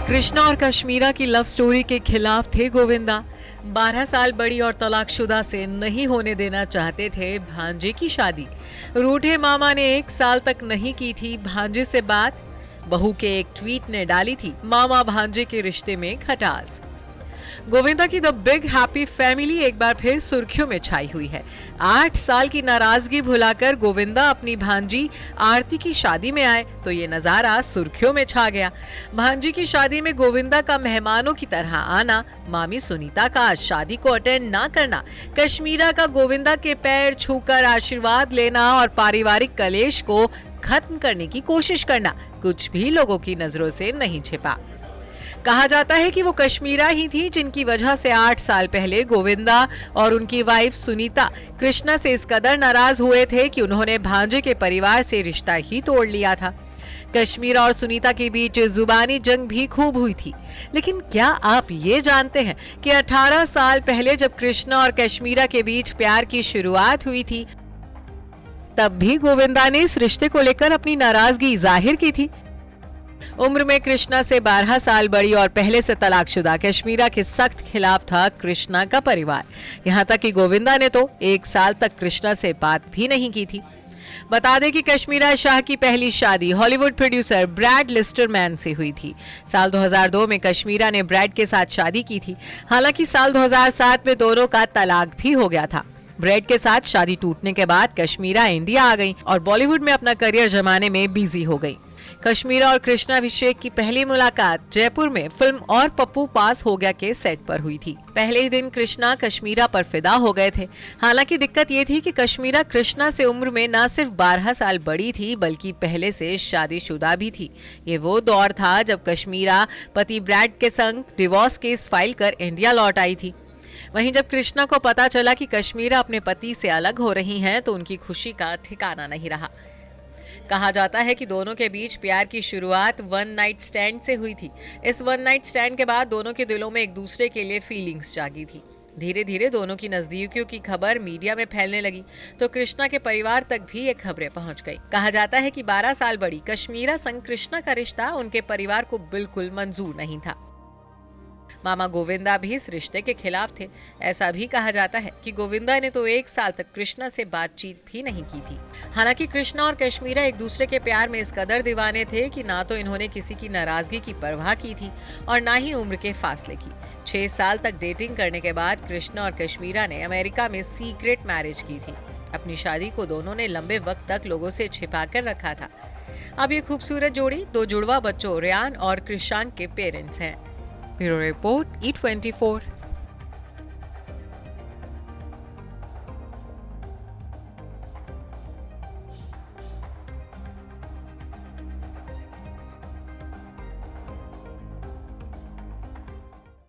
कृष्णा और कश्मीरा की love story के खिलाफ थे गोविंदा। 12 साल बड़ी और तलाकशुदा से नहीं होने देना चाहते थे भांजे की शादी। रूठे मामा ने 1 साल तक नहीं की थी भांजे से बात। बहू के एक ट्वीट ने डाली थी मामा भांजे के रिश्ते में खटास। गोविंदा की द बिग हैप्पी फैमिली एक बार फिर सुर्खियों में छाई हुई है। 8 साल की नाराजगी भुलाकर गोविंदा अपनी भांजी आरती की शादी में आए तो ये नजारा सुर्खियों में छा गया। भांजी की शादी में गोविंदा का मेहमानों की तरह आना, मामी सुनीता का शादी को अटेंड ना करना, कश्मीरा का गोविंदा के पैर छूकर आशीर्वाद लेना और पारिवारिक कलेश को खत्म करने की कोशिश करना कुछ भी लोगों की नजरों से नहीं छिपा। कहा जाता है कि वो कश्मीरा ही थी जिनकी वजह से 8 साल पहले गोविंदा और उनकी वाइफ सुनीता कृष्णा से इस कदर नाराज हुए थे कि उन्होंने भांजे के परिवार से रिश्ता ही तोड़ लिया था। कश्मीरा और सुनीता के बीच जुबानी जंग भी खूब हुई थी। लेकिन क्या आप ये जानते हैं कि 18 साल पहले जब कृष्णा और कश्मीरा के बीच प्यार की शुरुआत हुई थी, तब भी गोविंदा ने इस रिश्ते को लेकर अपनी नाराजगी जाहिर की थी। उम्र में कृष्णा से 12 साल बड़ी और पहले से तलाकशुदा कश्मीरा के सख्त खिलाफ था कृष्णा का परिवार। यहां तक कि गोविंदा ने तो 1 साल तक कृष्णा से बात भी नहीं की थी। बता दें कि कश्मीरा शाह की पहली शादी हॉलीवुड प्रोड्यूसर ब्रैड लिस्टरमैन से हुई थी। साल 2002 में कश्मीरा ने ब्रैड के साथ शादी की थी। हालांकि साल 2007 में दोनों का तलाक भी हो गया था। ब्रैड के साथ शादी टूटने के बाद कश्मीरा इंडिया आ गई और बॉलीवुड में अपना करियर जमाने में बिजी हो गई। कश्मीरा और कृष्णाभिषेक की पहली मुलाकात जयपुर में फिल्म और पप्पू पास हो गया के सेट पर हुई थी। पहले ही दिन कृष्णा कश्मीरा पर फिदा हो गए थे। हालांकि दिक्कत ये थी कि कश्मीरा कृष्णा से उम्र में न सिर्फ 12 साल बड़ी थी बल्कि पहले से शादीशुदा भी थी। ये वो दौर था जब कश्मीरा पति ब्रैड के संग डिवोर्स केस फाइल कर इंडिया लौट आई थी। वहीं जब कृष्णा को पता चला कि कश्मीरा अपने पति से अलग हो रही हैं, तो उनकी खुशी का ठिकाना नहीं रहा। कहा जाता है कि दोनों के बीच प्यार की शुरुआत वन नाइट स्टैंड से हुई थी। इस वन नाइट स्टैंड के बाद दोनों के दिलों में एक दूसरे के लिए फीलिंग्स जागी थी। धीरे धीरे दोनों की नजदीकियों की खबर मीडिया में फैलने लगी तो कृष्णा के परिवार तक भी ये खबरें पहुंच गई। कहा जाता है कि 12 साल बड़ी कश्मीरा संग कृष्णा का रिश्ता उनके परिवार को बिल्कुल मंजूर नहीं था। मामा गोविंदा भी इस रिश्ते के खिलाफ थे। ऐसा भी कहा जाता है कि गोविंदा ने तो 1 साल तक कृष्णा से बातचीत भी नहीं की थी। हालांकि कृष्णा और कश्मीरा एक दूसरे के प्यार में इस कदर दीवाने थे कि ना तो इन्होंने किसी की नाराजगी की परवाह की थी और ना ही उम्र के फासले की। 6 साल तक डेटिंग करने के बाद कृष्णा और कश्मीरा ने अमेरिका में सीक्रेट मैरिज की थी। अपनी शादी को दोनों ने लंबे वक्त तक लोगों से छिपा कर रखा था। अब ये खूबसूरत जोड़ी 2 जुड़वा बच्चों रेयान और कृषांक के पेरेंट्स हैं। Bureau report E24।